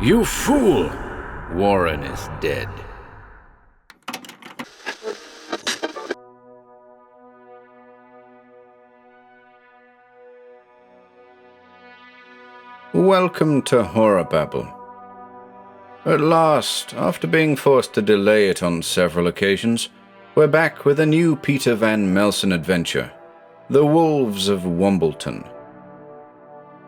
You fool! Warren is dead. Welcome to HorrorBabble. At last, after being forced to delay it on several occasions, we're back with a new Peter Van Melsen adventure, The Wolves of Wombleton.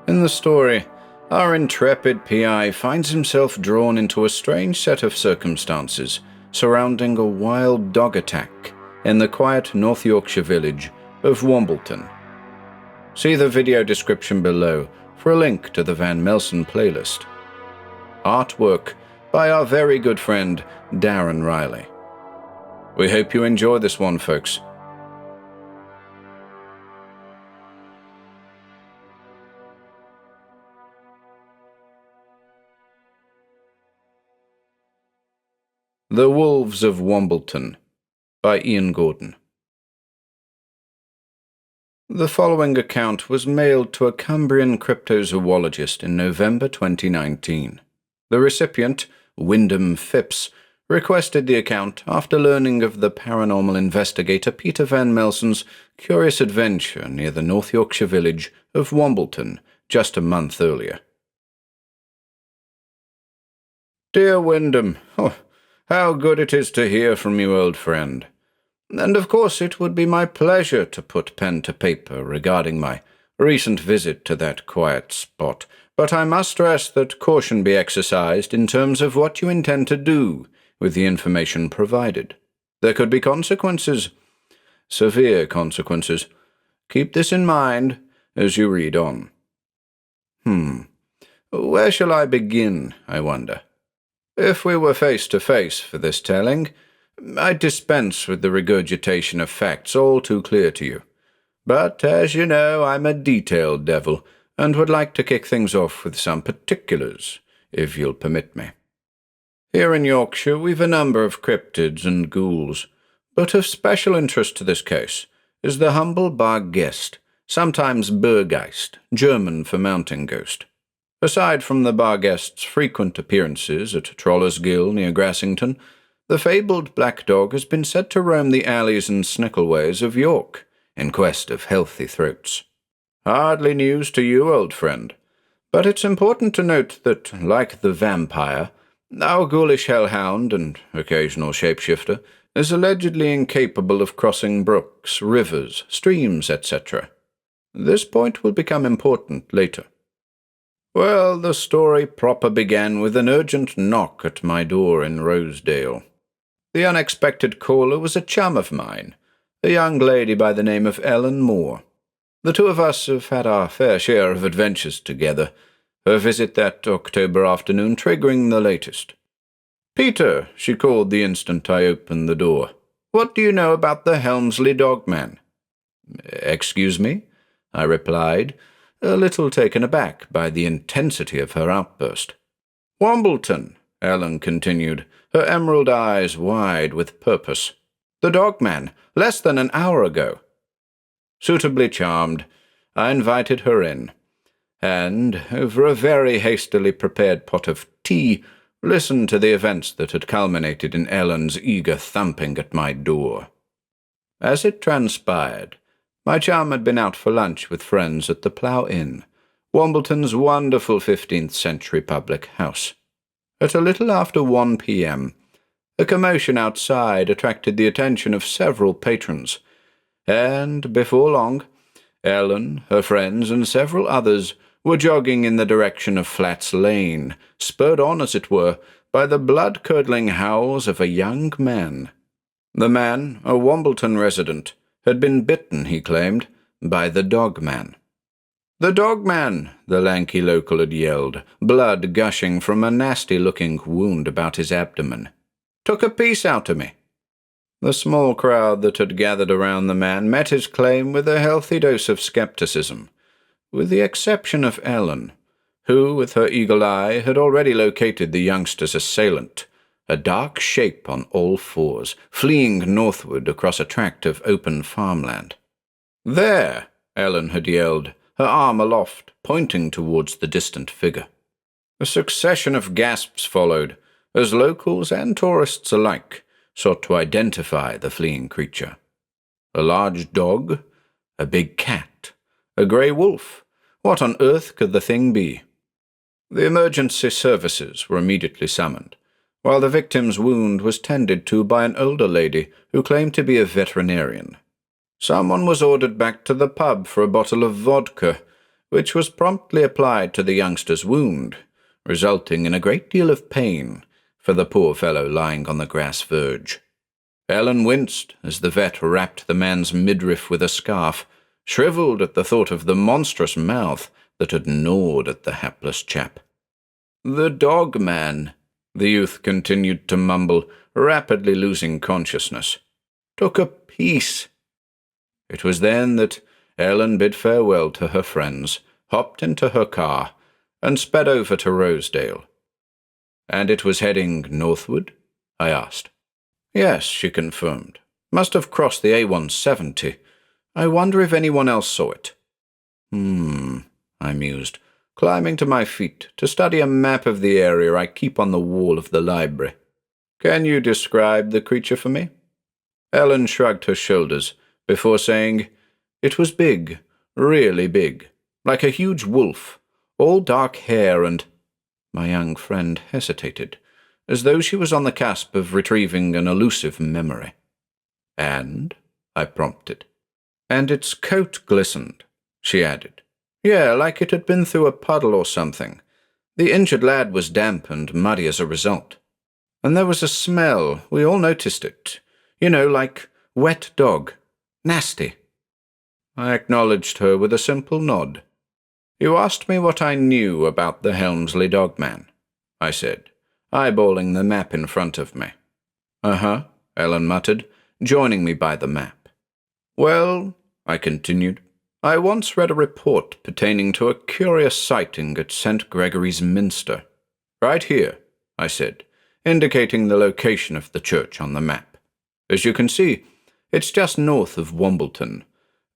In the story, our intrepid PI finds himself drawn into a strange set of circumstances surrounding a wild dog attack in the quiet North Yorkshire village of Wombleton. See the video description below for a link to the Van Melsen playlist. Artwork by our very good friend Darren Riley. We hope you enjoy this one, folks. The Wolves of Wombleton by Ian Gordon. The following account was mailed to a Cumbrian cryptozoologist in November 2019. The recipient, Wyndham Phipps, requested the account after learning of the paranormal investigator Peter Van Melsen's curious adventure near the North Yorkshire village of Wombleton just a month earlier. Dear Wyndham, how good it is to hear from you, old friend. And of course it would be my pleasure to put pen to paper regarding my recent visit to that quiet spot, but I must stress that caution be exercised in terms of what you intend to do with the information provided. There could be consequences, severe consequences. Keep this in mind as you read on. Where shall I begin, I wonder? If we were face to face for this telling, I'd dispense with the regurgitation of facts all too clear to you. But, as you know, I'm a detailed devil, and would like to kick things off with some particulars, if you'll permit me. Here in Yorkshire we've a number of cryptids and ghouls, but of special interest to this case is the humble Barghest, sometimes Burgeist, German for mountain ghost. Aside from the Barghest's frequent appearances at Troller's Gill near Grassington, the fabled black dog has been said to roam the alleys and snickleways of York in quest of healthy throats. Hardly news to you, old friend, but it's important to note that, like the vampire, our ghoulish hellhound and occasional shapeshifter is allegedly incapable of crossing brooks, rivers, streams, etc. This point will become important later. Well, the story proper began with an urgent knock at my door in Rosedale. The unexpected caller was a chum of mine, a young lady by the name of Ellen Moore. The two of us have had our fair share of adventures together, her visit that October afternoon triggering the latest. "Peter," she called the instant I opened the door, "what do you know about the Helmsley Dogman?" "Excuse me?" I replied, a little taken aback by the intensity of her outburst. "Wombleton," Ellen continued, her emerald eyes wide with purpose. "The Dogman, less than an hour ago." Suitably charmed, I invited her in, and, over a very hastily prepared pot of tea, listened to the events that had culminated in Ellen's eager thumping at my door. As it transpired, my chum had been out for lunch with friends at the Plough Inn, Wombleton's wonderful 15th-century public house. At a little after 1 p.m., a commotion outside attracted the attention of several patrons, and, before long, Ellen, her friends, and several others were jogging in the direction of Flats Lane, spurred on, as it were, by the blood-curdling howls of a young man. The man, a Wombleton resident, had been bitten, he claimed, by the Dogman. "The Dogman!" the lanky local had yelled, blood gushing from a nasty-looking wound about his abdomen. "Took a piece out of me." The small crowd that had gathered around the man met his claim with a healthy dose of skepticism, with the exception of Ellen, who, with her eagle eye, had already located the youngster's assailant, a dark shape on all fours, fleeing northward across a tract of open farmland. "There!" Ellen had yelled, her arm aloft, pointing towards the distant figure. A succession of gasps followed, as locals and tourists alike sought to identify the fleeing creature. A large dog? A big cat? A grey wolf? What on earth could the thing be? The emergency services were immediately summoned, while the victim's wound was tended to by an older lady who claimed to be a veterinarian. Someone was ordered back to the pub for a bottle of vodka, which was promptly applied to the youngster's wound, resulting in a great deal of pain for the poor fellow lying on the grass verge. Ellen winced as the vet wrapped the man's midriff with a scarf, shriveled at the thought of the monstrous mouth that had gnawed at the hapless chap. "The dog man," the youth continued to mumble, rapidly losing consciousness, "took a piece." It was then that Ellen bid farewell to her friends, hopped into her car, and sped over to Rosedale. "And it was heading northward?" I asked. "Yes," she confirmed. "Must have crossed the A170. I wonder if anyone else saw it." I mused, climbing to my feet to study a map of the area I keep on the wall of the library. "Can you describe the creature for me?" Ellen shrugged her shoulders before saying, "It was big, really big, like a huge wolf, all dark hair and—" My young friend hesitated, as though she was on the cusp of retrieving an elusive memory. "And?" I prompted. "And its coat glistened," she added. "Yeah, like it had been through a puddle or something. The injured lad was damp and muddy as a result. And there was a smell, we all noticed it. You know, like wet dog. Nasty." I acknowledged her with a simple nod. "You asked me what I knew about the Helmsley dogman," I said, eyeballing the map in front of me. "Uh-huh," Ellen muttered, joining me by the map. "Well," I continued, "I once read a report pertaining to a curious sighting at St. Gregory's Minster. Right here," I said, indicating the location of the church on the map. "As you can see, it's just north of Wombleton,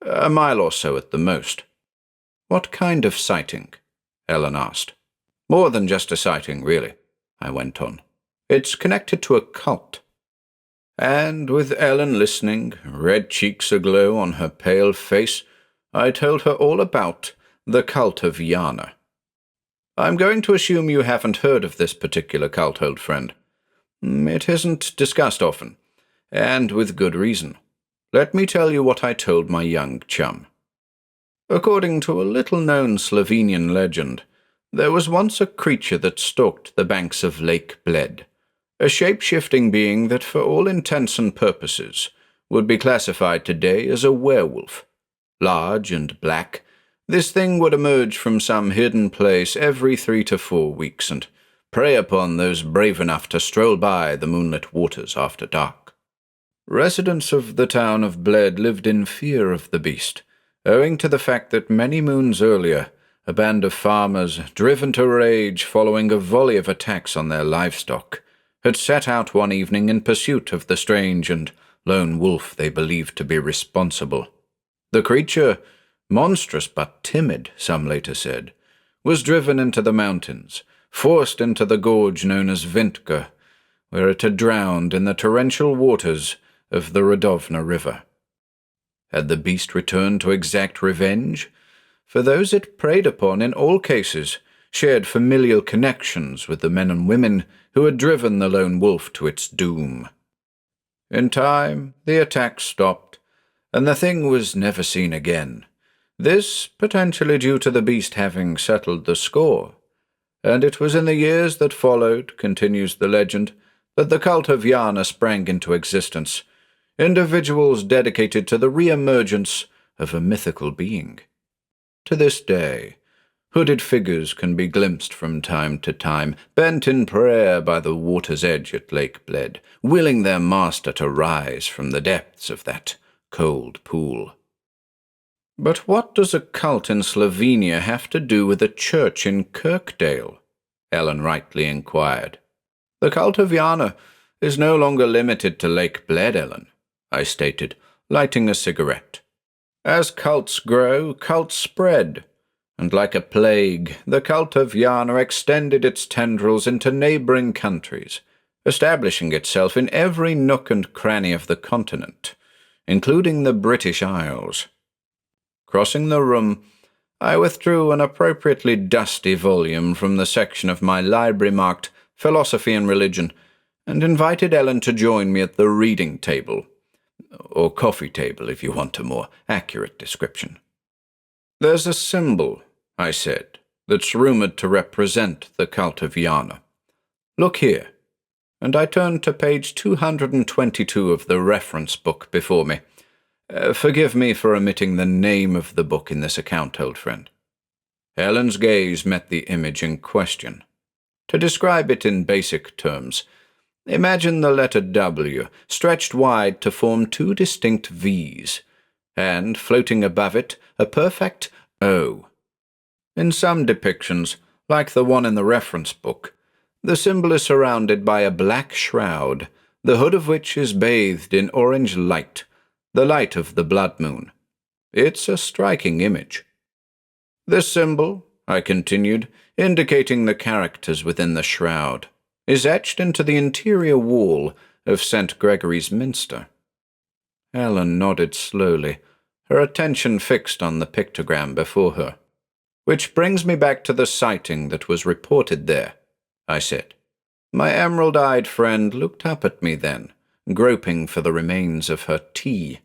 a mile or so at the most." "What kind of sighting?" Ellen asked. "More than just a sighting, really," I went on. "It's connected to a cult." And with Ellen listening, red cheeks aglow on her pale face, I told her all about the cult of Yana. "I'm going to assume you haven't heard of this particular cult, old friend. It isn't discussed often, and with good reason. Let me tell you what I told my young chum. According to a little-known Slovenian legend, there was once a creature that stalked the banks of Lake Bled, a shape-shifting being that for all intents and purposes would be classified today as a werewolf. Large and black, this thing would emerge from some hidden place every 3 to 4 weeks and prey upon those brave enough to stroll by the moonlit waters after dark. Residents of the town of Bled lived in fear of the beast, owing to the fact that many moons earlier, a band of farmers, driven to rage following a volley of attacks on their livestock, had set out one evening in pursuit of the strange and lone wolf they believed to be responsible. The creature, monstrous but timid, some later said, was driven into the mountains, forced into the gorge known as Vintka, where it had drowned in the torrential waters of the Radovna River. Had the beast returned to exact revenge? For those it preyed upon in all cases shared familial connections with the men and women who had driven the lone wolf to its doom. In time, the attack stopped, and the thing was never seen again. This potentially due to the beast having settled the score. And it was in the years that followed, continues the legend, that the cult of Yana sprang into existence, individuals dedicated to the re-emergence of a mythical being. To this day, hooded figures can be glimpsed from time to time, bent in prayer by the water's edge at Lake Bled, willing their master to rise from the depths of that cold pool. But what does a cult in Slovenia have to do with a church in Kirkdale? Ellen rightly inquired. The cult of Yana is no longer limited to Lake Bled, Ellen, I stated, lighting a cigarette. As cults grow, cults spread. and like a plague, the cult of Yana extended its tendrils into neighbouring countries, establishing itself in every nook and cranny of the continent, including the British Isles. Crossing the room, I withdrew an appropriately dusty volume from the section of my library marked Philosophy and Religion, and invited Ellen to join me at the reading table, or coffee table if you want a more accurate description. "There's a symbol," I said, "that's rumoured to represent the cult of Yana. Look here," and I turned to page 222 of the reference book before me. Forgive me for omitting the name of the book in this account, old friend." Ellen's gaze met the image in question. To describe it in basic terms, imagine the letter W stretched wide to form two distinct V's, and, floating above it, a perfect O. In some depictions, like the one in the reference book, the symbol is surrounded by a black shroud, the hood of which is bathed in orange light, the light of the blood moon. It's a striking image. "This symbol," I continued, indicating the characters within the shroud, "is etched into the interior wall of St. Gregory's Minster." Ellen nodded slowly, her attention fixed on the pictogram before her. "Which brings me back to the sighting that was reported there," I said. My emerald-eyed friend looked up at me then, groping for the remains of her tea.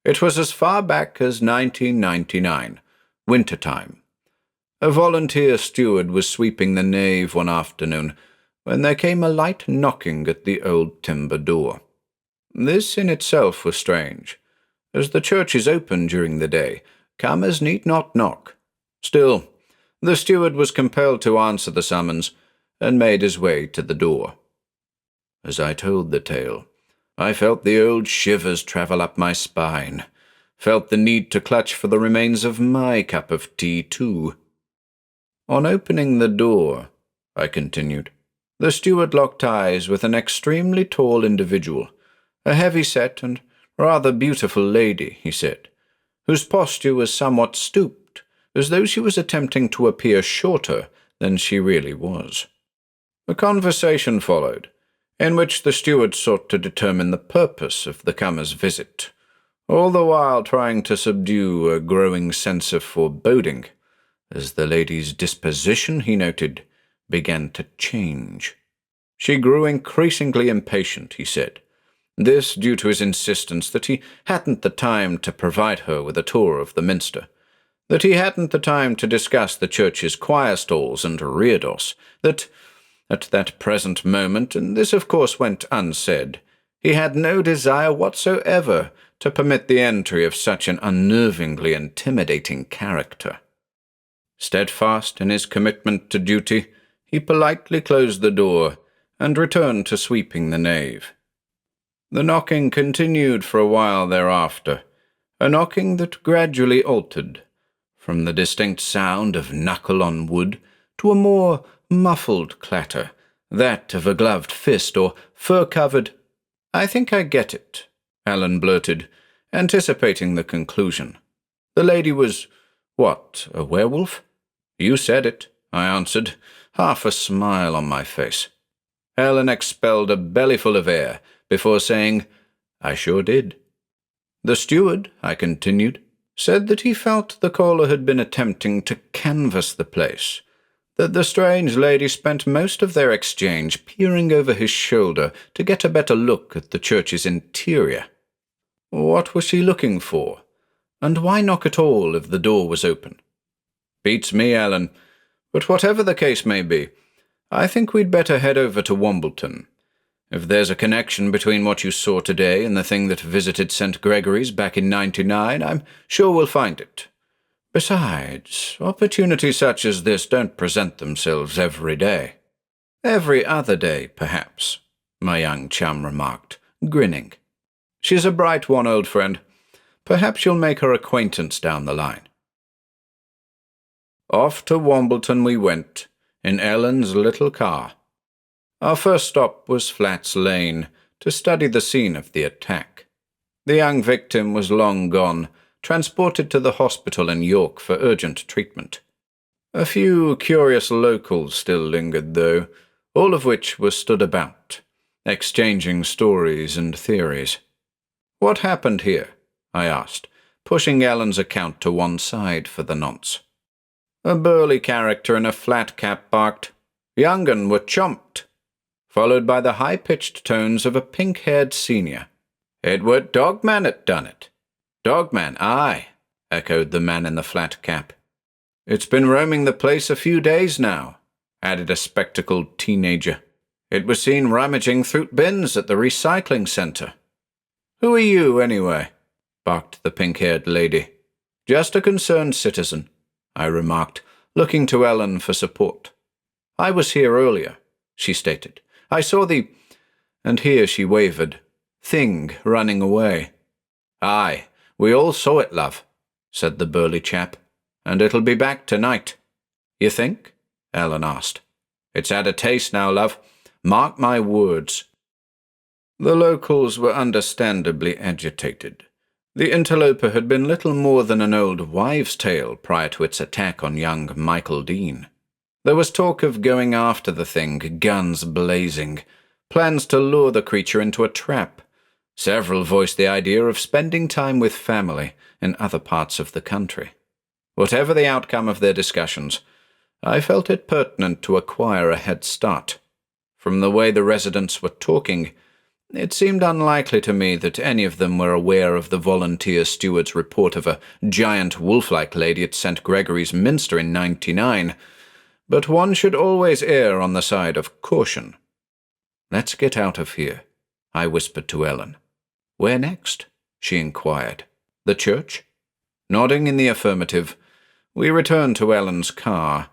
"It was as far back as 1999, wintertime. A volunteer steward was sweeping the nave one afternoon when there came a light knocking at the old timber door. This in itself was strange. As the church is open during the day, comers need not knock. Still, the steward was compelled to answer the summons and made his way to the door. As I told the tale, I felt the old shivers travel up my spine, felt the need to clutch for the remains of my cup of tea, too. On opening the door," I continued, "the steward locked eyes with an extremely tall individual, a heavy-set and rather beautiful lady," he said, "whose posture was somewhat stooped, as though she was attempting to appear shorter than she really was. A conversation followed, in which the steward sought to determine the purpose of the comer's visit, all the while trying to subdue a growing sense of foreboding, as the lady's disposition, he noted, began to change. She grew increasingly impatient, he said, this due to his insistence that he hadn't the time to provide her with a tour of the minster, that he hadn't the time to discuss the church's choir stalls and reredos, that at that present moment, and this of course went unsaid, he had no desire whatsoever to permit the entry of such an unnervingly intimidating character. Steadfast in his commitment to duty, he politely closed the door and returned to sweeping the nave. The knocking continued for a while thereafter, a knocking that gradually altered, from the distinct sound of knuckle on wood to a more muffled clatter, that of a gloved fist or fur-covered— "I think I get it," Alan blurted, anticipating the conclusion. "The lady was, what, a werewolf?" "You said it," I answered, half a smile on my face. Alan expelled a bellyful of air before saying, "I sure did." "The steward," I continued, "said that he felt the caller had been attempting to canvass the place, that the strange lady spent most of their exchange peering over his shoulder to get a better look at the church's interior. What was she looking for? And why knock at all if the door was open? Beats me, Alan, but whatever the case may be, I think we'd better head over to Wombleton. If there's a connection between what you saw today and the thing that visited St. Gregory's back in '99, I'm sure we'll find it. Besides, opportunities such as this don't present themselves every day." "Every other day, perhaps," my young chum remarked, grinning. "She's a bright one, old friend. Perhaps you'll make her acquaintance down the line." Off to Wombleton we went, in Ellen's little car. Our first stop was Flats Lane, to study the scene of the attack. The young victim was long gone, transported to the hospital in York for urgent treatment. A few curious locals still lingered, though, all of which were stood about, exchanging stories and theories. "What happened here?" I asked, pushing Ellen's account to one side for the nonce. A burly character in a flat cap barked, "Young 'un were chomped," followed by the high-pitched tones of a pink-haired senior. "It were Dogman 'at done it." "Dogman, aye," echoed the man in the flat cap. "It's been roaming the place a few days now," added a spectacled teenager. "It was seen rummaging through bins at the recycling centre." "Who are you, anyway?" barked the pink-haired lady. "Just a concerned citizen," I remarked, looking to Ellen for support. "I was here earlier," she stated. "I saw the—" and here she wavered, "thing running away." "Aye, we all saw it, love," said the burly chap. "And it'll be back tonight." "You think?" Ellen asked. "It's had a taste now, love. Mark my words." The locals were understandably agitated. The interloper had been little more than an old wives' tale prior to its attack on young Michael Dean. There was talk of going after the thing, guns blazing, plans to lure the creature into a trap. Several voiced the idea of spending time with family in other parts of the country. Whatever the outcome of their discussions, I felt it pertinent to acquire a head start. From the way the residents were talking, it seemed unlikely to me that any of them were aware of the volunteer steward's report of a giant wolf-like lady at St. Gregory's Minster in '99, but one should always err on the side of caution. "Let's get out of here," I whispered to Ellen. "Where next?" she inquired. "The church?" Nodding in the affirmative, we returned to Ellen's car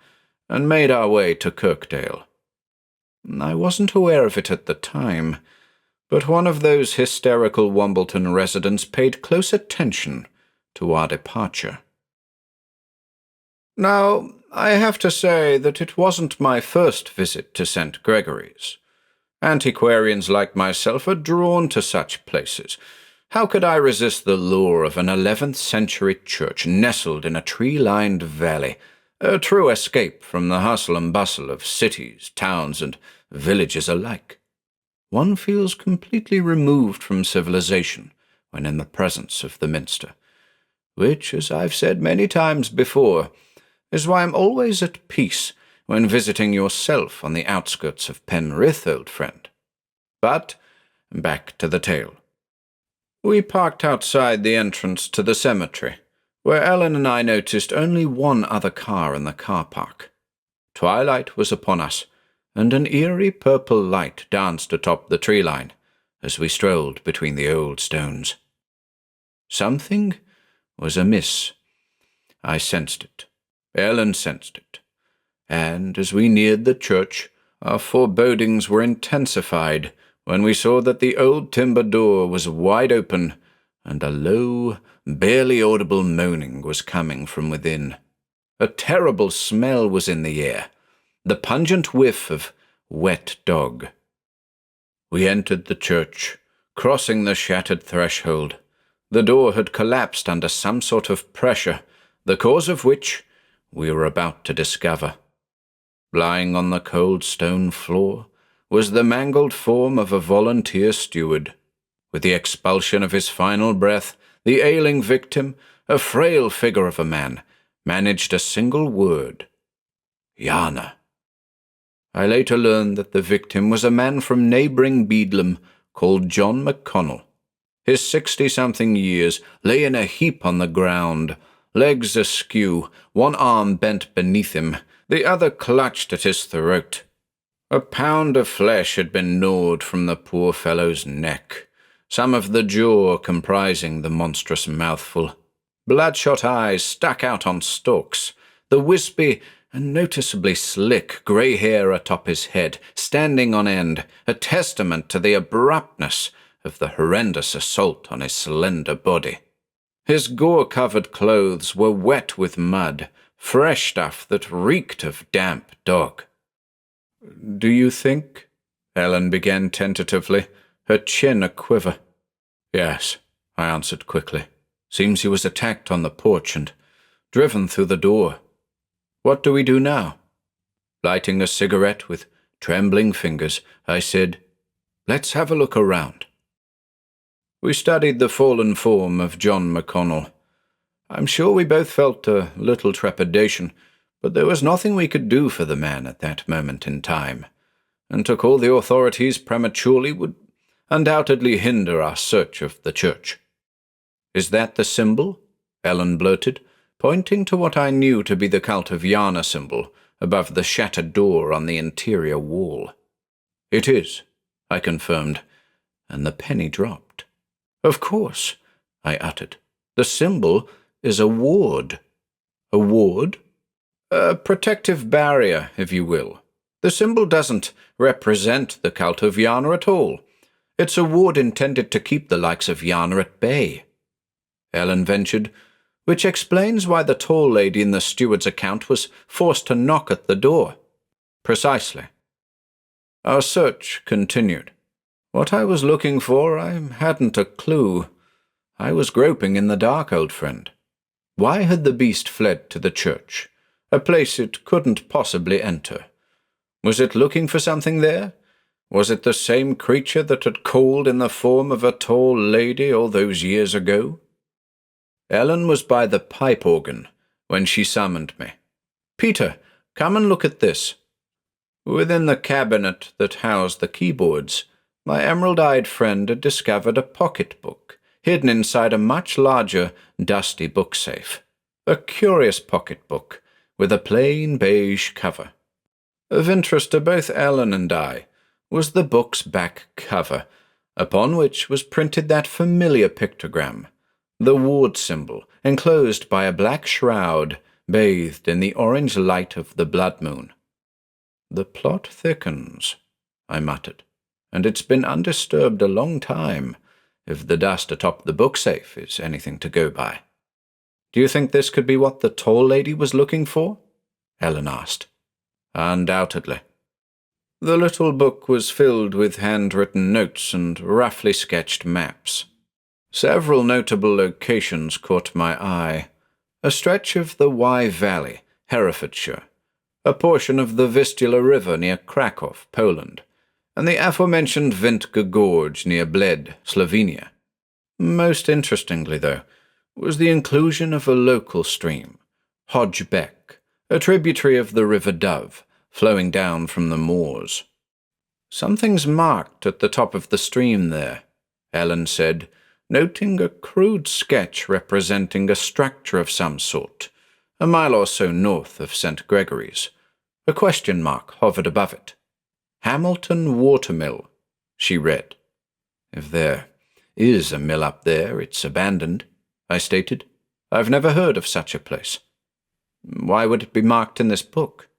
and made our way to Kirkdale. I wasn't aware of it at the time, but one of those hysterical Wombleton residents paid close attention to our departure. Now, I have to say that it wasn't my first visit to St. Gregory's. Antiquarians like myself are drawn to such places. How could I resist the lure of an 11th century church nestled in a tree-lined valley, a true escape from the hustle and bustle of cities, towns, and villages alike? One feels completely removed from civilization when in the presence of the minster, which, as I've said many times before, is why I'm always at peace when visiting yourself on the outskirts of Penrith, old friend. But back to the tale. We parked outside the entrance to the cemetery, where Ellen and I noticed only one other car in the car park. Twilight was upon us, and an eerie purple light danced atop the tree line as we strolled between the old stones. Something was amiss. I sensed it. Ellen sensed it. And as we neared the church, our forebodings were intensified when we saw that the old timber door was wide open and a low, barely audible moaning was coming from within. A terrible smell was in the air, the pungent whiff of wet dog. We entered the church, crossing the shattered threshold. The door had collapsed under some sort of pressure, the cause of which we were about to discover. Lying on the cold stone floor was the mangled form of a volunteer steward. With the expulsion of his final breath, the ailing victim, a frail figure of a man, managed a single word: Yana. I later learned that the victim was a man from neighbouring Beedlam called John McConnell. His 60-something years lay in a heap on the ground, legs askew, one arm bent beneath him, the other clutched at his throat. A pound of flesh had been gnawed from the poor fellow's neck, some of the jaw comprising the monstrous mouthful. Bloodshot eyes stuck out on stalks, the wispy and noticeably slick grey hair atop his head standing on end, a testament to the abruptness of the horrendous assault on his slender body. His gore-covered clothes were wet with mud, fresh stuff that reeked of damp dog. "Do you think?" Ellen began tentatively, her chin a-quiver. "Yes," I answered quickly. Seems he was attacked on the porch and driven through the door. What do we do now?" Lighting a cigarette with trembling fingers, I said, "Let's have a look around." We studied the fallen form of John McConnell. I'm sure we both felt a little trepidation, but there was nothing we could do for the man at that moment in time, and to call the authorities prematurely would undoubtedly hinder our search of the church. "Is that the symbol?" Ellen blurted, pointing to what I knew to be the Cult of Yarna symbol above the shattered door on the interior wall. "It is," I confirmed, and the penny dropped. "Of course," I uttered. "The symbol is a ward." "A ward?" "A protective barrier, if you will. The symbol doesn't represent the Cult of Yarna at all. It's a ward intended to keep the likes of Yarna at bay," Ellen ventured, "which explains why the tall lady in the steward's account was forced to knock at the door." "Precisely." Our search continued. What I was looking for, I hadn't a clue. I was groping in the dark, old friend. Why had the beast fled to the church, a place it couldn't possibly enter? Was it looking for something there? Was it the same creature that had called in the form of a tall lady all those years ago? Ellen was by the pipe organ when she summoned me. "Peter, come and look at this." Within the cabinet that housed the keyboards, my emerald-eyed friend had discovered a pocket-book, hidden inside a much larger, dusty book-safe. A curious pocket-book, with a plain beige cover. Of interest to both Ellen and I was the book's back cover, upon which was printed that familiar pictogram, the ward symbol, enclosed by a black shroud, bathed in the orange light of the blood moon. "The plot thickens," I muttered, "and it's been undisturbed a long time, if the dust atop the book-safe is anything to go by." "Do you think this could be what the tall lady was looking for?" Ellen asked. "Undoubtedly." The little book was filled with handwritten notes and roughly sketched maps. Several notable locations caught my eye. A stretch of the Wye Valley, Herefordshire, a portion of the Vistula River near Krakow, Poland, and the aforementioned Vintga Gorge near Bled, Slovenia. Most interestingly, though, was the inclusion of a local stream, Hodge Beck, a tributary of the River Dove, flowing down from the moors. "Something's marked at the top of the stream there," Ellen said, noting a crude sketch representing a structure of some sort, a mile or so north of St. Gregory's. A question mark hovered above it. "Hamilton Watermill," she read. "If there is a mill up there, it's abandoned," I stated. "I've never heard of such a place." "Why would it be marked in this book?"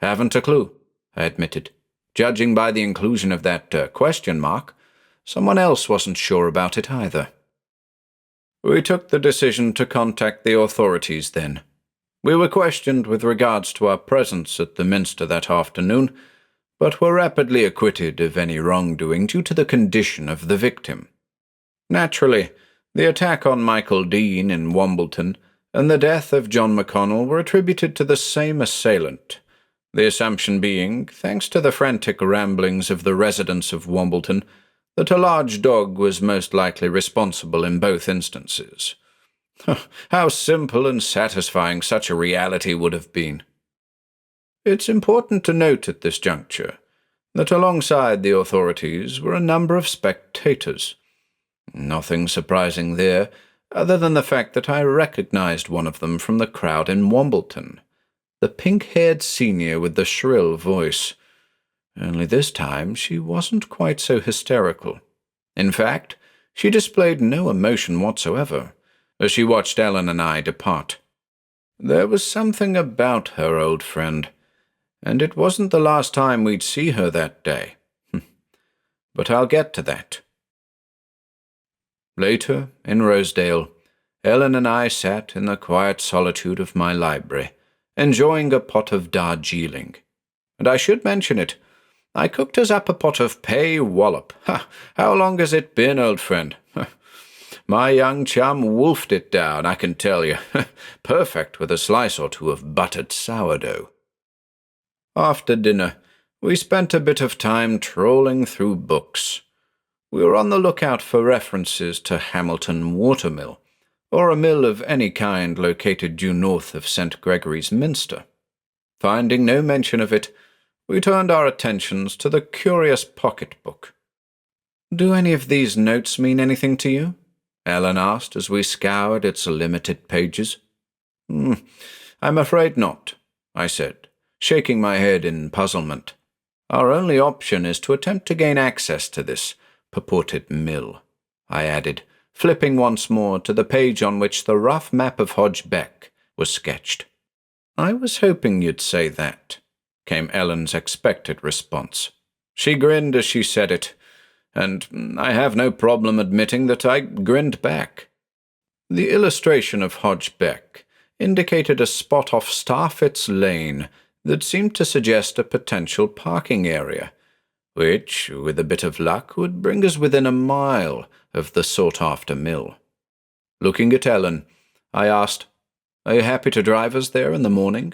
"Haven't a clue," I admitted. "Judging by the inclusion of that question mark, someone else wasn't sure about it either." We took the decision to contact the authorities then. We were questioned with regards to our presence at the Minster that afternoon, but were rapidly acquitted of any wrongdoing due to the condition of the victim. Naturally, the attack on Michael Dean in Wombleton and the death of John McConnell were attributed to the same assailant, the assumption being, thanks to the frantic ramblings of the residents of Wombleton, that a large dog was most likely responsible in both instances. How simple and satisfying such a reality would have been. It's important to note at this juncture that alongside the authorities were a number of spectators. Nothing surprising there, other than the fact that I recognized one of them from the crowd in Wombleton, the pink-haired senior with the shrill voice. Only this time she wasn't quite so hysterical. In fact, she displayed no emotion whatsoever as she watched Ellen and I depart. There was something about her, old friend, and it wasn't the last time we'd see her that day. But I'll get to that. Later, in Rosedale, Ellen and I sat in the quiet solitude of my library, enjoying a pot of Darjeeling. And I should mention it, I cooked us up a pot of pay wallop. How long has it been, old friend? My young chum wolfed it down, I can tell you. Perfect with a slice or two of buttered sourdough. After dinner, we spent a bit of time trawling through books. We were on the lookout for references to Hamilton Watermill, or a mill of any kind located due north of St. Gregory's Minster. Finding no mention of it, we turned our attentions to the curious pocketbook. "Do any of these notes mean anything to you?" Ellen asked as we scoured its limited pages. "I'm afraid not," I said, shaking my head in puzzlement. "Our only option is to attempt to gain access to this purported mill," I added, flipping once more to the page on which the rough map of Hodge Beck was sketched. "I was hoping you'd say that," came Ellen's expected response. She grinned as she said it, and I have no problem admitting that I grinned back. The illustration of Hodge Beck indicated a spot off Starfit's Lane that seemed to suggest a potential parking area, which, with a bit of luck, would bring us within a mile of the sought-after mill. Looking at Ellen, I asked, "Are you happy to drive us there in the morning?"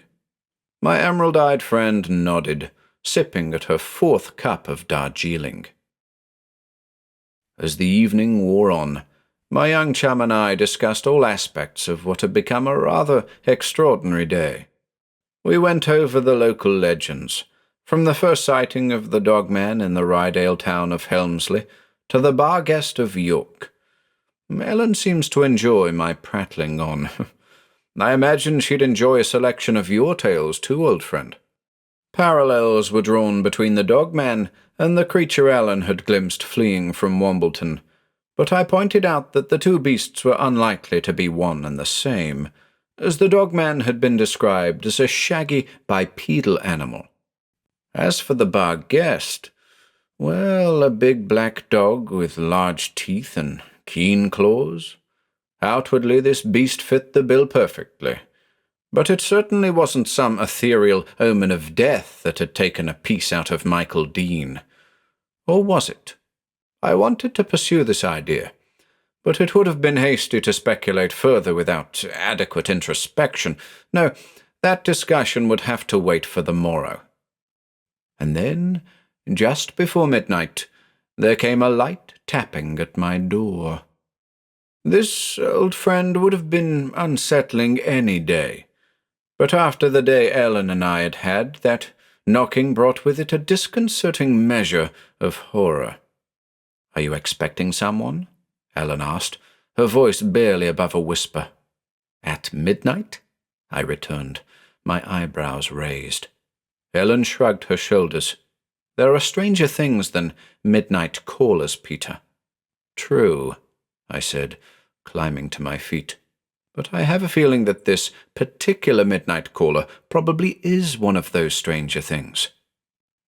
My emerald-eyed friend nodded, sipping at her fourth cup of Darjeeling. As the evening wore on, my young chum and I discussed all aspects of what had become a rather extraordinary day. We went over the local legends, from the first sighting of the dogman in the Rydale town of Helmsley to the Barguest of York. Ellen seems to enjoy my prattling on. I imagine she'd enjoy a selection of your tales too, old friend. Parallels were drawn between the dogman and the creature Ellen had glimpsed fleeing from Wombleton, but I pointed out that the two beasts were unlikely to be one and the same, as the dogman had been described as a shaggy bipedal animal. As for the Barguest, well, a big black dog with large teeth and keen claws. Outwardly this beast fit the bill perfectly, but it certainly wasn't some ethereal omen of death that had taken a piece out of Michael Dean. Or was it? I wanted to pursue this idea, but it would have been hasty to speculate further without adequate introspection. No, that discussion would have to wait for the morrow. And then, just before midnight, there came a light tapping at my door. This, old friend, would have been unsettling any day, but after the day Ellen and I had had, that knocking brought with it a disconcerting measure of horror. "Are you expecting someone?" Ellen asked, her voice barely above a whisper. "At midnight?" I returned, my eyebrows raised. Ellen shrugged her shoulders. "There are stranger things than midnight callers, Peter." "True," I said, climbing to my feet. "But I have a feeling that this particular midnight caller probably is one of those stranger things."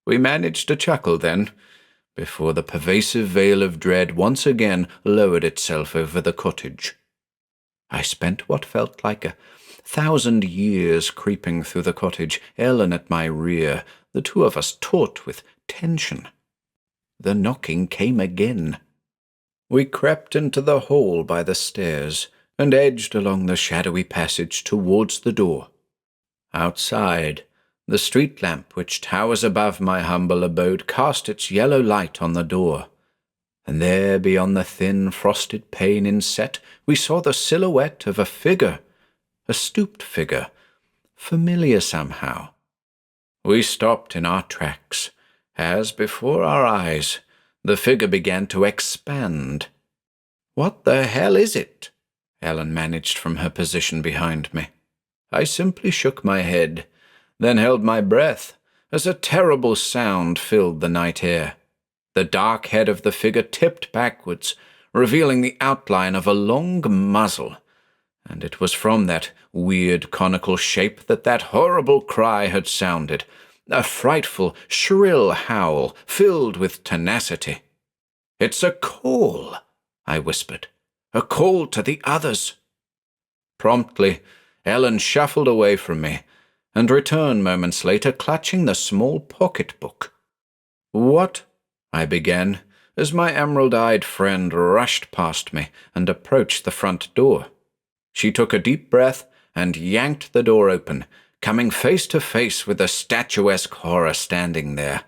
We managed to chuckle then, before the pervasive veil of dread once again lowered itself over the cottage. I spent what felt like 1,000 years creeping through the cottage, Ellen at my rear, the two of us taut with tension. The knocking came again. We crept into the hall by the stairs and edged along the shadowy passage towards the door. Outside, the street lamp which towers above my humble abode cast its yellow light on the door, and there beyond the thin frosted pane inset we saw the silhouette of a figure, a stooped figure, familiar somehow. We stopped in our tracks, as before our eyes the figure began to expand. "What the hell is it?" Ellen managed from her position behind me. I simply shook my head, then held my breath as a terrible sound filled the night air. The dark head of the figure tipped backwards, revealing the outline of a long muzzle, and it was from that weird conical shape that horrible cry had sounded, a frightful, shrill howl filled with tenacity. "It's a call," I whispered, "a call to the others." Promptly, Ellen shuffled away from me, and returned moments later clutching the small pocketbook. "What?" I began, as my emerald-eyed friend rushed past me and approached the front door. She took a deep breath and yanked the door open, coming face to face with the statuesque horror standing there.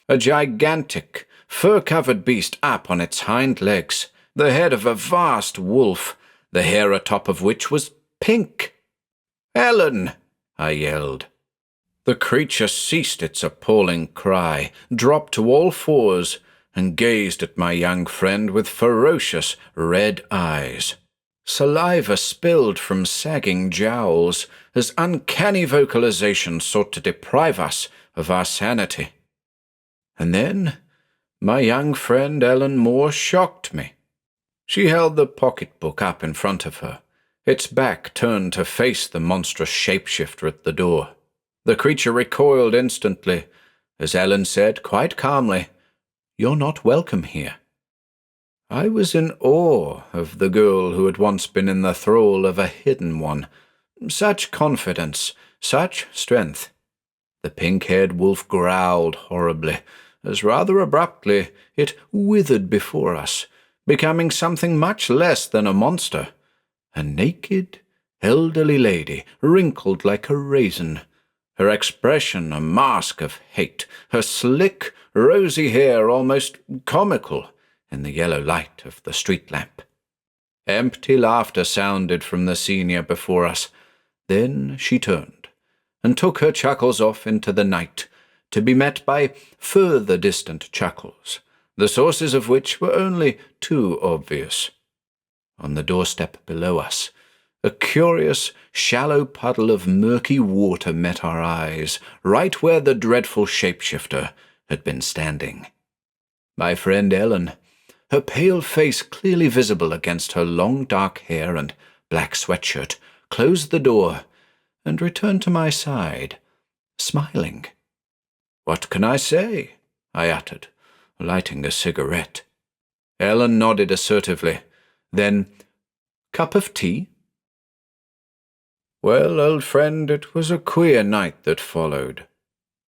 A gigantic, fur-covered beast up on its hind legs, the head of a vast wolf, the hair atop of which was pink. "Ellen!" I yelled. The creature ceased its appalling cry, dropped to all fours, and gazed at my young friend with ferocious red eyes. Saliva spilled from sagging jowls as uncanny vocalization sought to deprive us of our sanity. And then my young friend Ellen Moore shocked me. She held the pocketbook up in front of her, its back turned to face the monstrous shapeshifter at the door. The creature recoiled instantly, as Ellen said quite calmly, "You're not welcome here." I was in awe of the girl who had once been in the thrall of a hidden one. Such confidence, such strength. The pink-haired wolf growled horribly, as rather abruptly it withered before us, becoming something much less than a monster. A naked, elderly lady, wrinkled like a raisin, her expression a mask of hate, her slick, rosy hair almost comical in the yellow light of the street lamp. Empty laughter sounded from the senior before us. Then she turned and took her chuckles off into the night, to be met by further distant chuckles, the sources of which were only too obvious. On the doorstep below us, a curious, shallow puddle of murky water met our eyes, right where the dreadful shapeshifter had been standing. My friend Ellen, her pale face clearly visible against her long dark hair and black sweatshirt, closed the door and returned to my side, smiling. "What can I say?" I uttered, lighting a cigarette. Ellen nodded assertively. Then, "Cup of tea?" Well, old friend, it was a queer night that followed.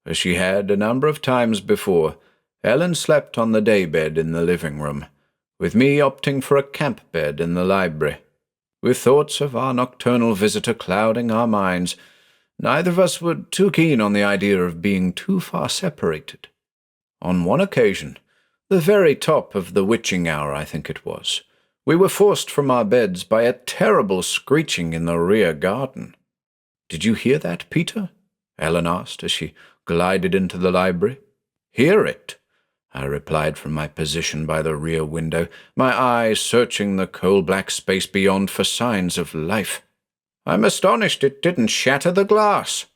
As she had a number of times before, Ellen slept on the daybed in the living room, with me opting for a camp bed in the library. With thoughts of our nocturnal visitor clouding our minds, neither of us were too keen on the idea of being too far separated. On one occasion, the very top of the witching hour I think it was, we were forced from our beds by a terrible screeching in the rear garden. "Did you hear that, Peter?" Ellen asked as she glided into the library. "Hear it?" I replied from my position by the rear window, my eyes searching the coal-black space beyond for signs of life. "I'm astonished it didn't shatter the glass."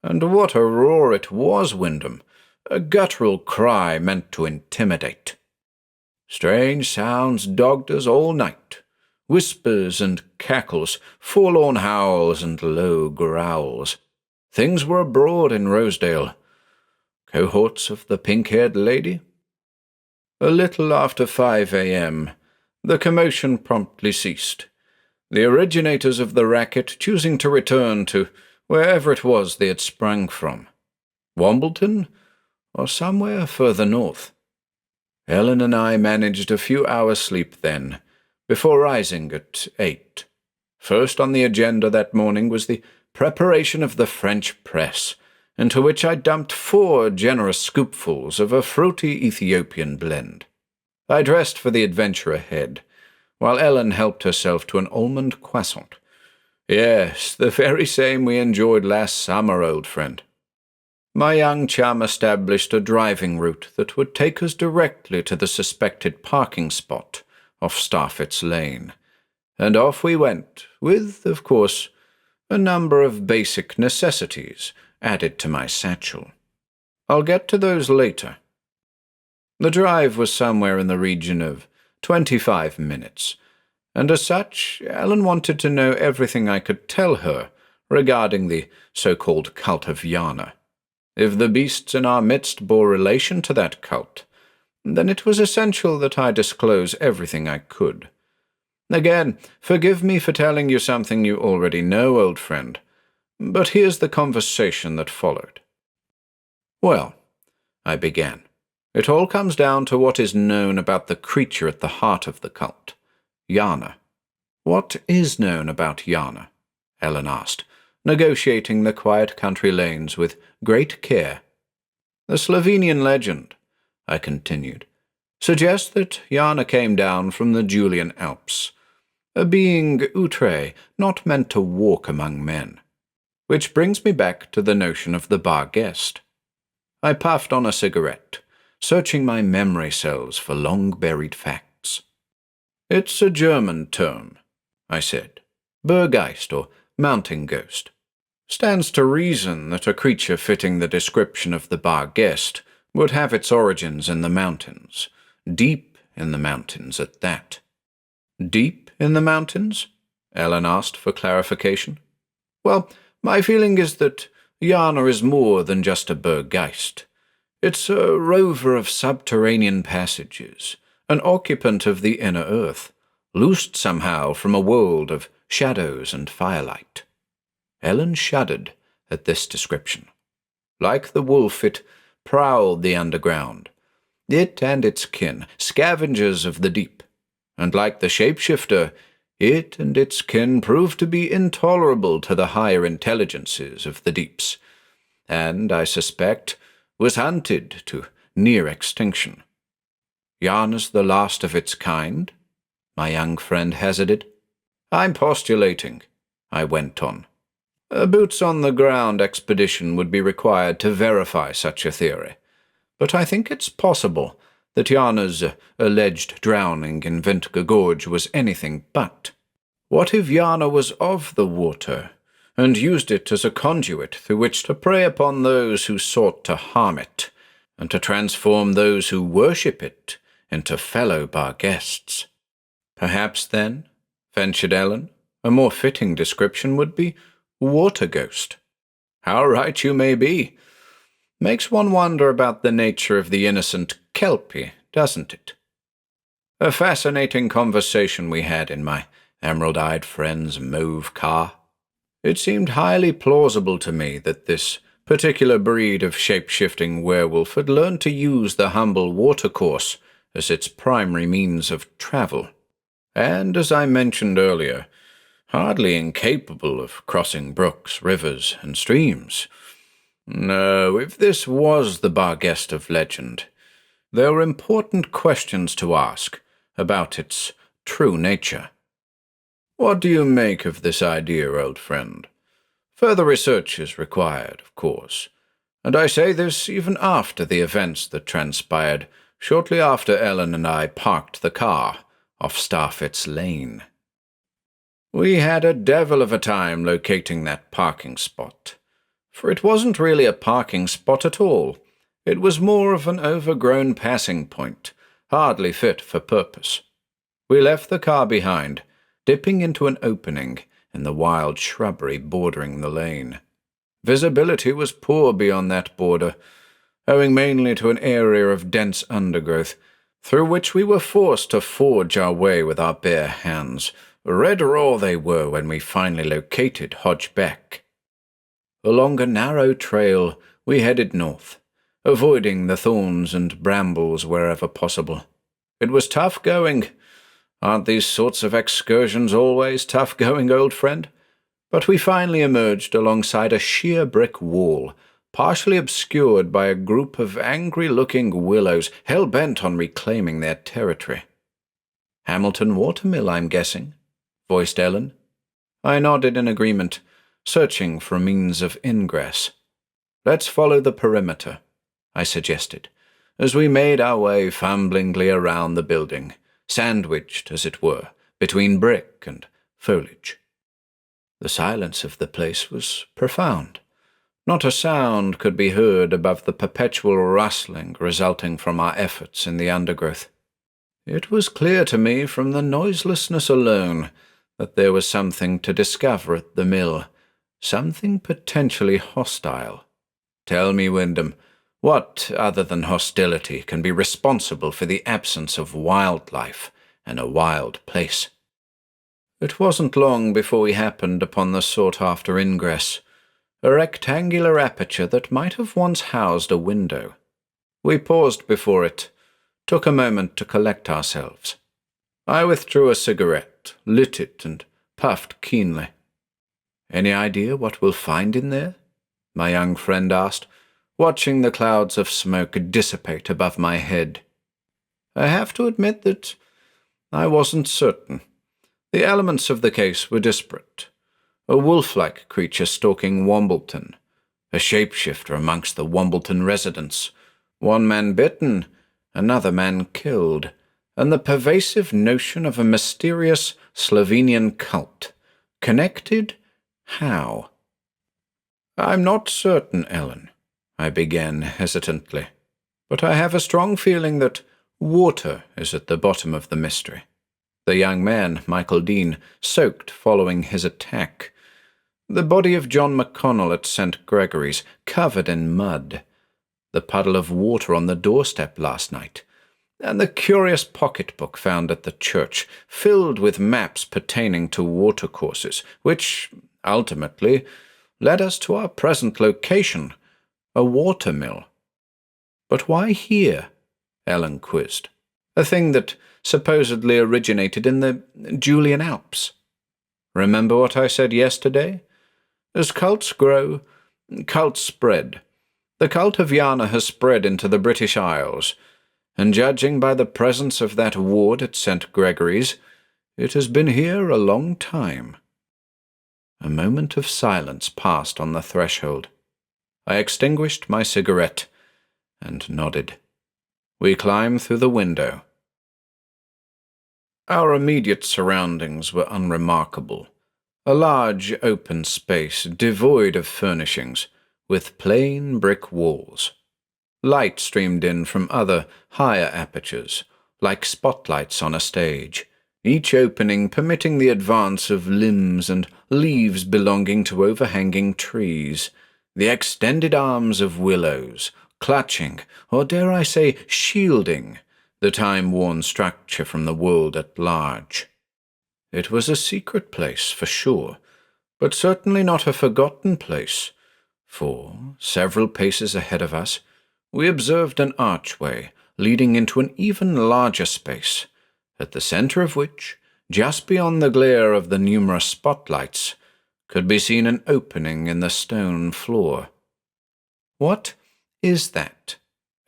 And what a roar it was, Wyndham, a guttural cry meant to intimidate. Strange sounds dogged us all night, whispers and cackles, forlorn howls and low growls. Things were abroad in Rosedale. Cohorts of the pink-haired lady? A little after 5 a.m., the commotion promptly ceased, the originators of the racket choosing to return to wherever it was they had sprung from. Wombleton, or somewhere further north. Ellen and I managed a few hours' sleep then, before rising at 8. First on the agenda that morning was the preparation of the French press, into which I dumped 4 generous scoopfuls of a fruity Ethiopian blend. I dressed for the adventure ahead, while Ellen helped herself to an almond croissant. Yes, the very same we enjoyed last summer, old friend. My young chum established a driving route that would take us directly to the suspected parking spot off Starfit's Lane, and off we went, with, of course, a number of basic necessities added to my satchel. I'll get to those later. The drive was somewhere in the region of 25 minutes, and as such, Ellen wanted to know everything I could tell her regarding the so-called cult of Yana. If the beasts in our midst bore relation to that cult, then it was essential that I disclose everything I could. Again, forgive me for telling you something you already know, old friend, but here's the conversation that followed. "Well," I began, It all comes down to what is known about the creature at the heart of the cult, Yana. What is known about Yana? Ellen asked, negotiating the quiet country lanes with great care. The Slovenian legend, I continued, suggests that Yana came down from the Julian Alps, a being outre, not meant to walk among men. Which brings me back to the notion of the bar guest. I puffed on a cigarette, searching my memory cells for long-buried facts. It's a German term, I said. Burgeist, or mountain ghost. Stands to reason that a creature fitting the description of the bar guest would have its origins in the mountains, deep in the mountains at that. Deep in the mountains? Ellen asked for clarification. Well, my feeling is that Yana is more than just a Burgeist. It's a rover of subterranean passages, an occupant of the inner earth, loosed somehow from a world of shadows and firelight. Ellen shuddered at this description. Like the wolf, it prowled the underground, it and its kin, scavengers of the deep, and like the shapeshifter, it and its kin proved to be intolerable to the higher intelligences of the deeps, and, I suspect, was hunted to near extinction. Yana's the last of its kind? My young friend hazarded. I'm postulating, I went on. A boots-on-the-ground expedition would be required to verify such a theory, but I think it's possible that Yana's alleged drowning in Vintga Gorge was anything but. What if Yana was of the water, and used it as a conduit through which to prey upon those who sought to harm it, and to transform those who worship it into fellow bar guests? Perhaps then, ventured Ellen, a more fitting description would be water ghost. How right you may be. Makes one wonder about the nature of the innocent Kelpie, doesn't it? A fascinating conversation we had in my emerald-eyed friend's mauve car. It seemed highly plausible to me that this particular breed of shape-shifting werewolf had learned to use the humble watercourse as its primary means of travel, and, as I mentioned earlier, hardly incapable of crossing brooks, rivers, and streams. No, if this was the bar guest of legend, there were important questions to ask about its true nature. What do you make of this idea, old friend? Further research is required, of course, and I say this even after the events that transpired shortly after Ellen and I parked the car off Starfit's Lane. We had a devil of a time locating that parking spot, for it wasn't really a parking spot at all. It was more of an overgrown passing point, hardly fit for purpose. We left the car behind, dipping into an opening in the wild shrubbery bordering the lane. Visibility was poor beyond that border, owing mainly to an area of dense undergrowth, through which we were forced to forge our way with our bare hands. Red raw they were when we finally located Hodge Beck. Along a narrow trail we headed north, avoiding the thorns and brambles wherever possible. It was tough going. Aren't these sorts of excursions always tough going, old friend? But we finally emerged alongside a sheer brick wall, partially obscured by a group of angry-looking willows hell-bent on reclaiming their territory. Hamilton Watermill, I'm guessing, voiced Ellen. I nodded in agreement, searching for a means of ingress. Let's follow the perimeter, I suggested, as we made our way fumblingly around the building, sandwiched, as it were, between brick and foliage. The silence of the place was profound. Not a sound could be heard above the perpetual rustling resulting from our efforts in the undergrowth. It was clear to me from the noiselessness alone that there was something to discover at the mill, something potentially hostile. Tell me, Wyndham, what other than hostility can be responsible for the absence of wildlife in a wild place? It wasn't long before we happened upon the sought-after ingress, a rectangular aperture that might have once housed a window. We paused before it, took a moment to collect ourselves. I withdrew a cigarette, lit it, and puffed keenly. "Any idea what we'll find in there?" my young friend asked, watching the clouds of smoke dissipate above my head. I have to admit that I wasn't certain. The elements of the case were disparate. A wolf-like creature stalking Wombleton, a shapeshifter amongst the Wombleton residents, one man bitten, another man killed, and the pervasive notion of a mysterious Slovenian cult. Connected? How? "I'm not certain, Ellen," I began hesitantly, "but I have a strong feeling that water is at the bottom of the mystery. The young man, Michael Dean, soaked following his attack. The body of John McConnell at St. Gregory's, covered in mud. The puddle of water on the doorstep last night. And the curious pocketbook found at the church, filled with maps pertaining to watercourses, which, ultimately, led us to our present location, a watermill." "But why here?" Ellen quizzed. "A thing that supposedly originated in the Julian Alps. Remember what I said yesterday? As cults grow, cults spread. The cult of Yana has spread into the British Isles, and judging by the presence of that ward at St. Gregory's, it has been here a long time." A moment of silence passed on the threshold. I extinguished my cigarette and nodded. We climbed through the window. Our immediate surroundings were unremarkable. A large open space, devoid of furnishings, with plain brick walls. Light streamed in from other, higher apertures, like spotlights on a stage, each opening permitting the advance of limbs and leaves belonging to overhanging trees, the extended arms of willows, clutching, or dare I say shielding, the time-worn structure from the world at large. It was a secret place, for sure, but certainly not a forgotten place, for, several paces ahead of us, we observed an archway leading into an even larger space, at the center of which, just beyond the glare of the numerous spotlights, could be seen an opening in the stone floor. "What is that?"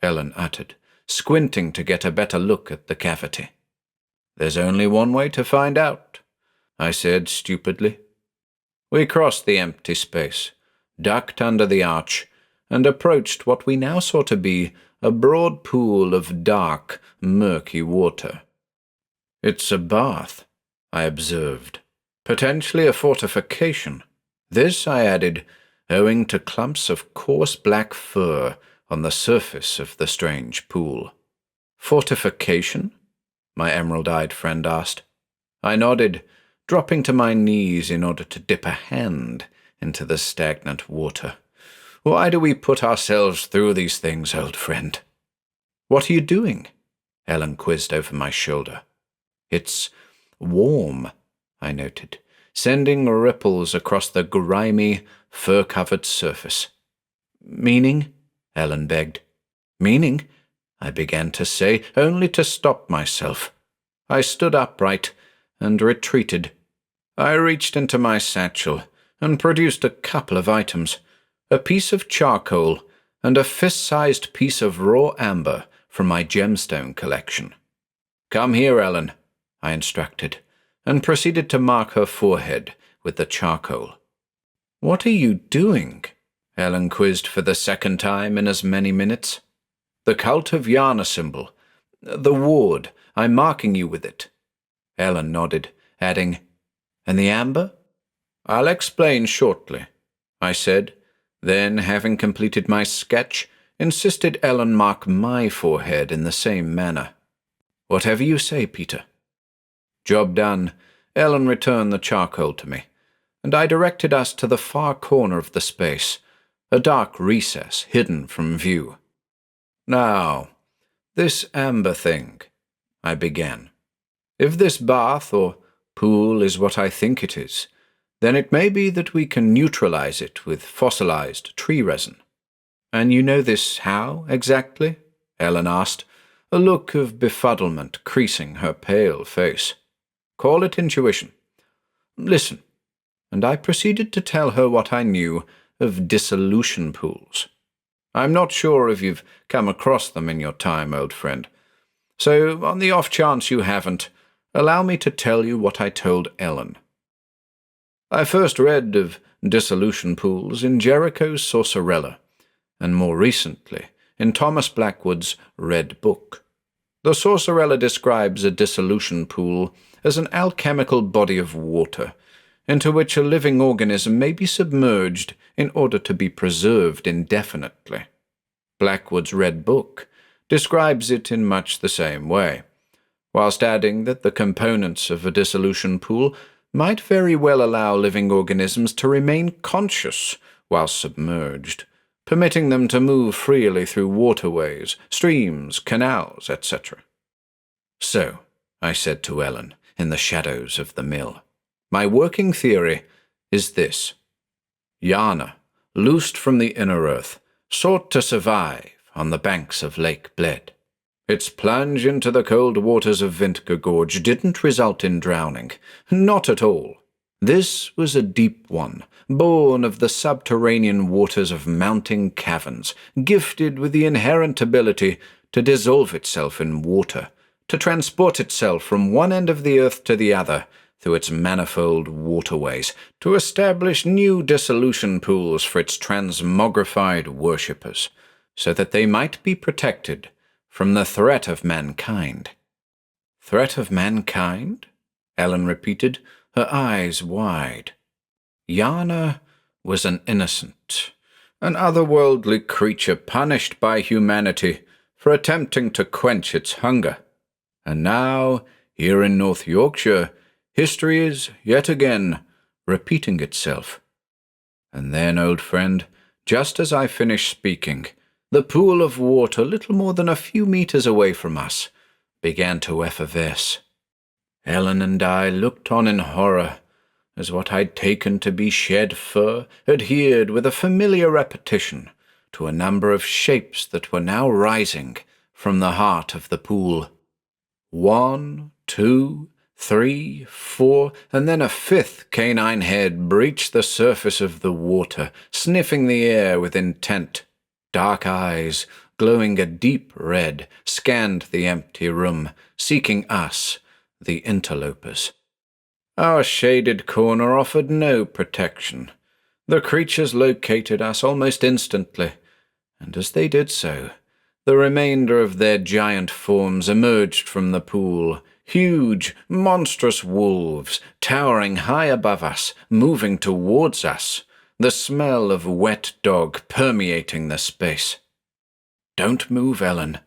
Ellen uttered, squinting to get a better look at the cavity. "There's only one way to find out," I said stupidly. We crossed the empty space, ducked under the arch, and approached what we now saw to be a broad pool of dark, murky water. "It's a bath," I observed. "Potentially a fortification. This," I added, owing to clumps of coarse black fur on the surface of the strange pool. "Fortification?" my emerald-eyed friend asked. I nodded, dropping to my knees in order to dip a hand into the stagnant water. "Why do we put ourselves through these things, old friend?" "What are you doing?" Ellen quizzed over my shoulder. "It's warm," I noted, sending ripples across the grimy, fur-covered surface. "Meaning?" Ellen begged. "Meaning?" I began to say, only to stop myself. I stood upright and retreated. I reached into my satchel and produced a couple of items, a piece of charcoal and a fist-sized piece of raw amber from my gemstone collection. "Come here, Ellen," I instructed, and proceeded to mark her forehead with the charcoal. "What are you doing?" Ellen quizzed for the second time in as many minutes. "The Cult of Yana symbol. The ward. I'm marking you with it." Ellen nodded, adding, "And the amber?" "I'll explain shortly," I said, then, having completed my sketch, insisted Ellen mark my forehead in the same manner. "Whatever you say, Peter." Job done, Ellen returned the charcoal to me, and I directed us to the far corner of the space, a dark recess hidden from view. "Now, this amber thing," I began. "If this bath or pool is what I think it is, then it may be that we can neutralize it with fossilized tree resin. And you know this how, exactly?" Ellen asked, a look of befuddlement creasing her pale face. Call it intuition. Listen. And I proceeded to tell her what I knew of dissolution pools. I'm not sure if you've come across them in your time, old friend. So, on the off chance you haven't, allow me to tell you what I told Ellen. I first read of dissolution pools in Jericho's Sorcerella, and more recently in Thomas Blackwood's Red Book. The Sorcerella describes a dissolution pool as an alchemical body of water, into which a living organism may be submerged in order to be preserved indefinitely. Blackwood's Red Book describes it in much the same way, whilst adding that the components of a dissolution pool might very well allow living organisms to remain conscious while submerged, permitting them to move freely through waterways, streams, canals, etc. So, I said to Ellen, in the shadows of the mill, my working theory is this. Yana, loosed from the inner earth, sought to survive on the banks of Lake Bled. Its plunge into the cold waters of Vintger Gorge didn't result in drowning. Not at all. This was a deep one, born of the subterranean waters of mounting caverns, gifted with the inherent ability to dissolve itself in water, to transport itself from one end of the earth to the other through its manifold waterways, to establish new dissolution pools for its transmogrified worshippers, so that they might be protected from the threat of mankind. Threat of mankind? Ellen repeated, her eyes wide. Yana was an innocent, an otherworldly creature punished by humanity for attempting to quench its hunger. And now, here in North Yorkshire, history is, yet again, repeating itself. And then, old friend, just as I finished speaking, the pool of water, little more than a few meters away from us, began to effervesce. Ellen and I looked on in horror, as what I'd taken to be shed fur adhered with a familiar repetition to a number of shapes that were now rising from the heart of the pool. 1, 2, 3, 4, and then a fifth canine head breached the surface of the water, sniffing the air with intent. Dark eyes, glowing a deep red, scanned the empty room, seeking us, the interlopers. Our shaded corner offered no protection. The creatures located us almost instantly, and as they did so, the remainder of their giant forms emerged from the pool, huge, monstrous wolves, towering high above us, moving towards us, the smell of wet dog permeating the space. "Don't move, Ellen,"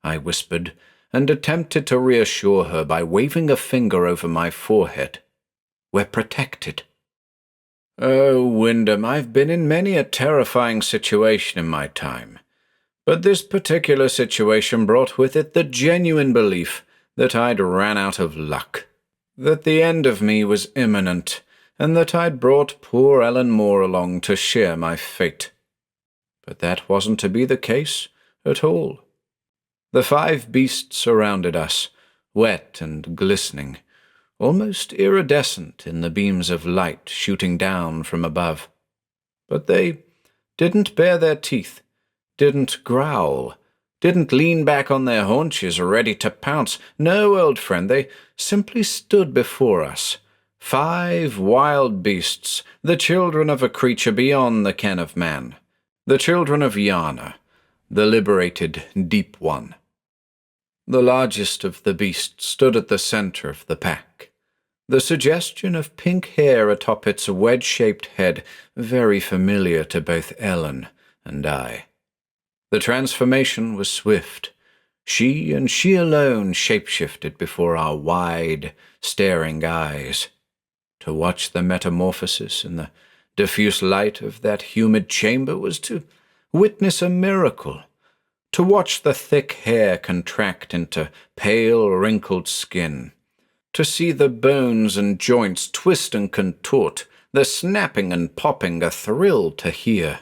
I whispered, and attempted to reassure her by waving a finger over my forehead. "We're protected." Oh, Wyndham, I've been in many a terrifying situation in my time, but this particular situation brought with it the genuine belief that I'd ran out of luck, that the end of me was imminent, and that I'd brought poor Ellen Moore along to share my fate. But that wasn't to be the case at all. The 5 beasts surrounded us, wet and glistening, almost iridescent in the beams of light shooting down from above. But they didn't bare their teeth, didn't growl, didn't lean back on their haunches ready to pounce. No, old friend, they simply stood before us. 5 wild beasts, the children of a creature beyond the ken of man, the children of Yana, the liberated Deep One. The largest of the beasts stood at the center of the pack, the suggestion of pink hair atop its wedge-shaped head very familiar to both Ellen and I. The transformation was swift. She and she alone shapeshifted before our wide, staring eyes. To watch the metamorphosis in the diffuse light of that humid chamber was to witness a miracle. To watch the thick hair contract into pale, wrinkled skin. To see the bones and joints twist and contort, the snapping and popping a thrill to hear.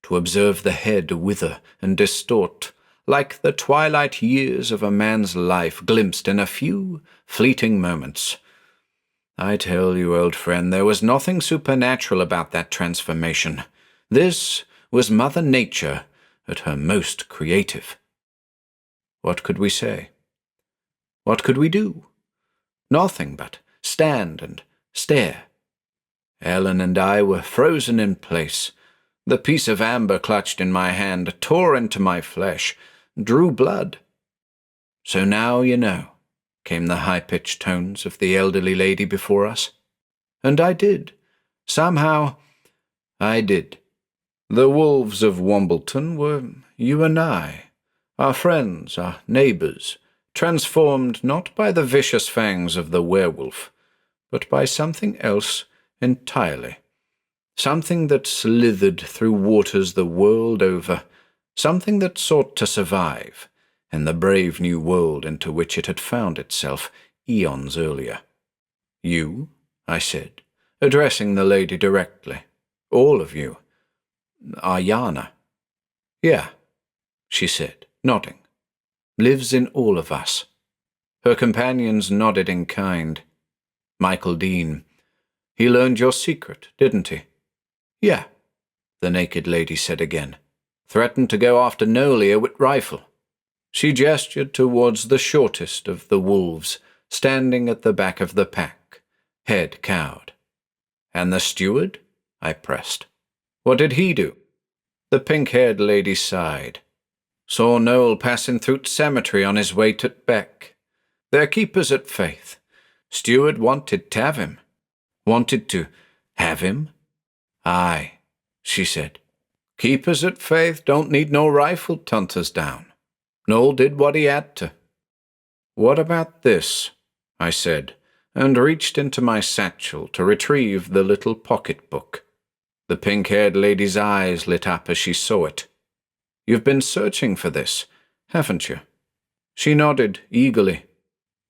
To observe the head wither and distort, like the twilight years of a man's life glimpsed in a few fleeting moments. I tell you, old friend, there was nothing supernatural about that transformation. This was Mother Nature at her most creative. What could we say? What could we do? Nothing but stand and stare. Ellen and I were frozen in place. The piece of amber clutched in my hand tore into my flesh, drew blood. So now you know, came the high-pitched tones of the elderly lady before us. And I did. Somehow, I did. The Wolves of Wombleton were you and I, our friends, our neighbours, transformed not by the vicious fangs of the werewolf, but by something else entirely. Something that slithered through waters the world over, something that sought to survive in the brave new world into which it had found itself eons earlier. You, I said, addressing the lady directly. All of you. Ayana. Yeah, she said, nodding. Lives in all of us. Her companions nodded in kind. Michael Dean. He learned your secret, didn't he? Yeah, the naked lady said again. Threatened to go after Nolia with rifle. She gestured towards the shortest of the wolves, standing at the back of the pack, head cowed. And the steward? I pressed. What did he do? The pink-haired lady sighed. Saw Noel passing through cemetery on his way to Beck. They're keepers at Faith. Steward wanted to have him. Wanted to have him? Aye, she said. Keepers at Faith don't need no rifle to hunt us down. Noel did what he had to. What about this? I said, and reached into my satchel to retrieve the little pocket-book. The pink-haired lady's eyes lit up as she saw it. You've been searching for this, haven't you? She nodded eagerly.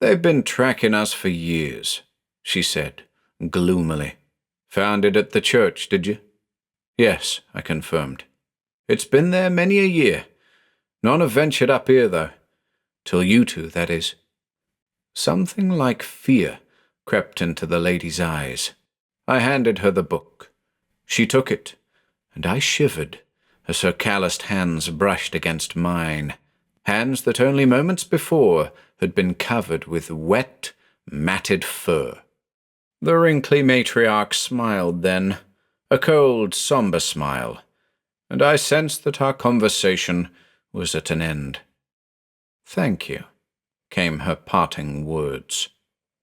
They've been tracking us for years, she said, gloomily. Found it at the church, did you? Yes, I confirmed. It's been there many a year. None have ventured up here, though. Till you two, that is. Something like fear crept into the lady's eyes. I handed her the book. She took it, and I shivered as her calloused hands brushed against mine, hands that only moments before had been covered with wet, matted fur. The wrinkly matriarch smiled then, a cold, sombre smile, and I sensed that our conversation was at an end. Thank you, came her parting words.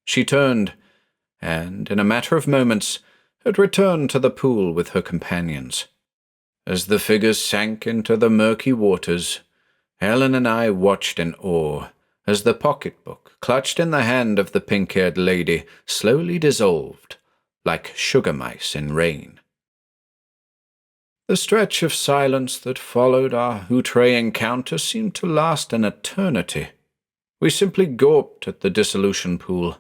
She turned, and in a matter of moments had returned to the pool with her companions. As the figures sank into the murky waters, Ellen and I watched in awe as the pocketbook, clutched in the hand of the pink-haired lady, slowly dissolved, like sugar mice in rain. The stretch of silence that followed our outre encounter seemed to last an eternity. We simply gawped at the dissolution pool,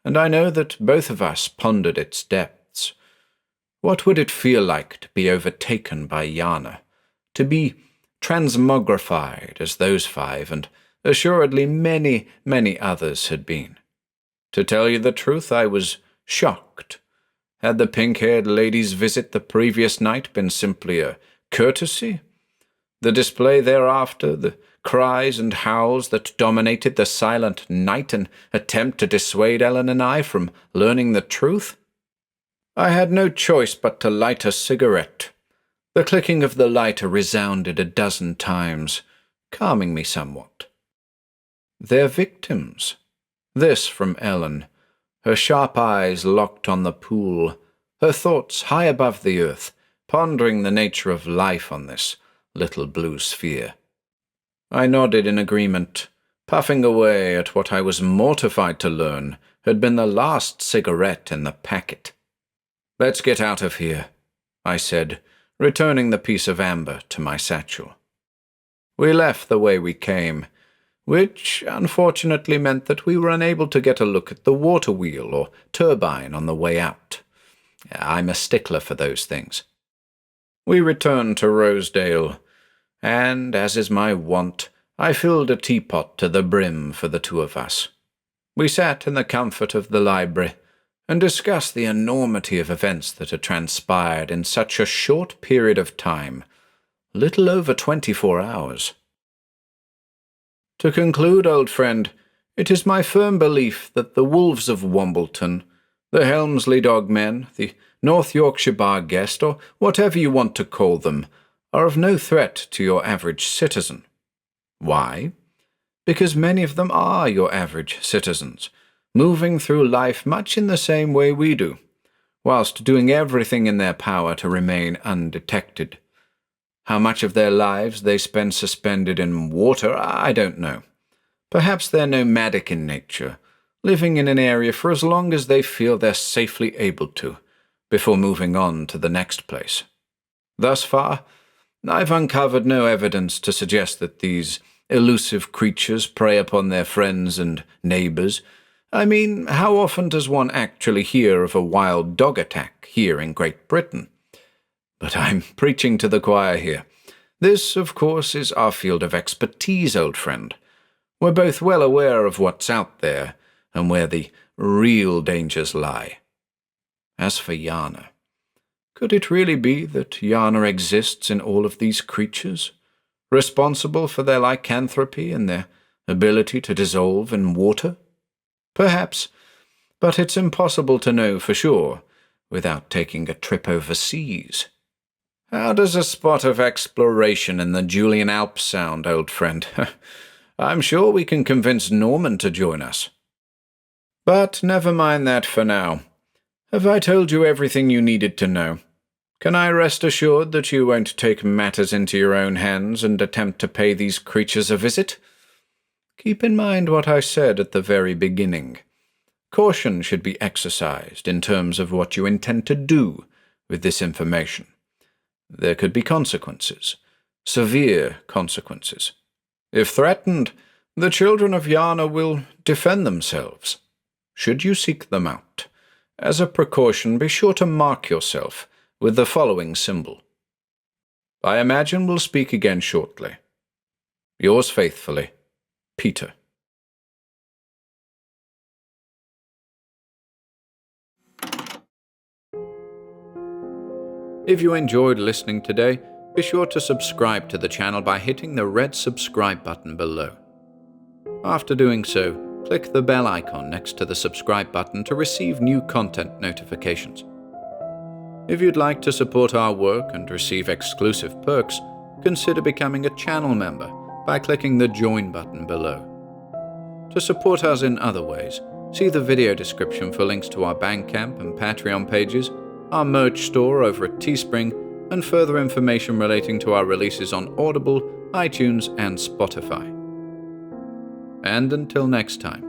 and I know that both of us pondered its depths. What would it feel like to be overtaken by Yana, to be transmogrified as those five and assuredly many, many others had been? To tell you the truth, I was shocked. Had the pink-haired lady's visit the previous night been simply a courtesy? The display thereafter, the cries and howls that dominated the silent night, an attempt to dissuade Ellen and I from learning the truth? I had no choice but to light a cigarette. The clicking of the lighter resounded a dozen times, calming me somewhat. Their victims. This from Ellen, her sharp eyes locked on the pool, her thoughts high above the earth, pondering the nature of life on this little blue sphere. I nodded in agreement, puffing away at what I was mortified to learn had been the last cigarette in the packet. Let's get out of here, I said, returning the piece of amber to my satchel. We left the way we came, which unfortunately meant that we were unable to get a look at the water wheel or turbine on the way out. I'm a stickler for those things. We returned to Rosedale, and, as is my wont, I filled a teapot to the brim for the two of us. We sat in the comfort of the library and discussed the enormity of events that had transpired in such a short period of time, little over 24 hours. To conclude, old friend, it is my firm belief that the Wolves of Wombleton, the Helmsley Dogmen, the North Yorkshire Bar Guest, or whatever you want to call them, are of no threat to your average citizen. Why? Because many of them are your average citizens, moving through life much in the same way we do, whilst doing everything in their power to remain undetected. How much of their lives they spend suspended in water, I don't know. Perhaps they're nomadic in nature, living in an area for as long as they feel they're safely able to, before moving on to the next place. Thus far, I've uncovered no evidence to suggest that these elusive creatures prey upon their friends and neighbours. I mean, how often does one actually hear of a wild dog attack here in Great Britain? But I'm preaching to the choir here. This, of course, is our field of expertise, old friend. We're both well aware of what's out there and where the real dangers lie. As for Yana, could it really be that Yana exists in all of these creatures, responsible for their lycanthropy and their ability to dissolve in water? Perhaps, but it's impossible to know for sure without taking a trip overseas. How does a spot of exploration in the Julian Alps sound, old friend? I'm sure we can convince Norman to join us. But never mind that for now. Have I told you everything you needed to know? Can I rest assured that you won't take matters into your own hands and attempt to pay these creatures a visit? Keep in mind what I said at the very beginning. Caution should be exercised in terms of what you intend to do with this information. There could be consequences, severe consequences. If threatened, the children of Yana will defend themselves. Should you seek them out, as a precaution, be sure to mark yourself with the following symbol. I imagine we'll speak again shortly. Yours faithfully, Peter. If you enjoyed listening today, be sure to subscribe to the channel by hitting the red subscribe button below. After doing so, click the bell icon next to the subscribe button to receive new content notifications. If you'd like to support our work and receive exclusive perks, consider becoming a channel member by clicking the join button below. To support us in other ways, see the video description for links to our Bandcamp and Patreon pages, our merch store over at Teespring, and further information relating to our releases on Audible, iTunes, and Spotify. And until next time,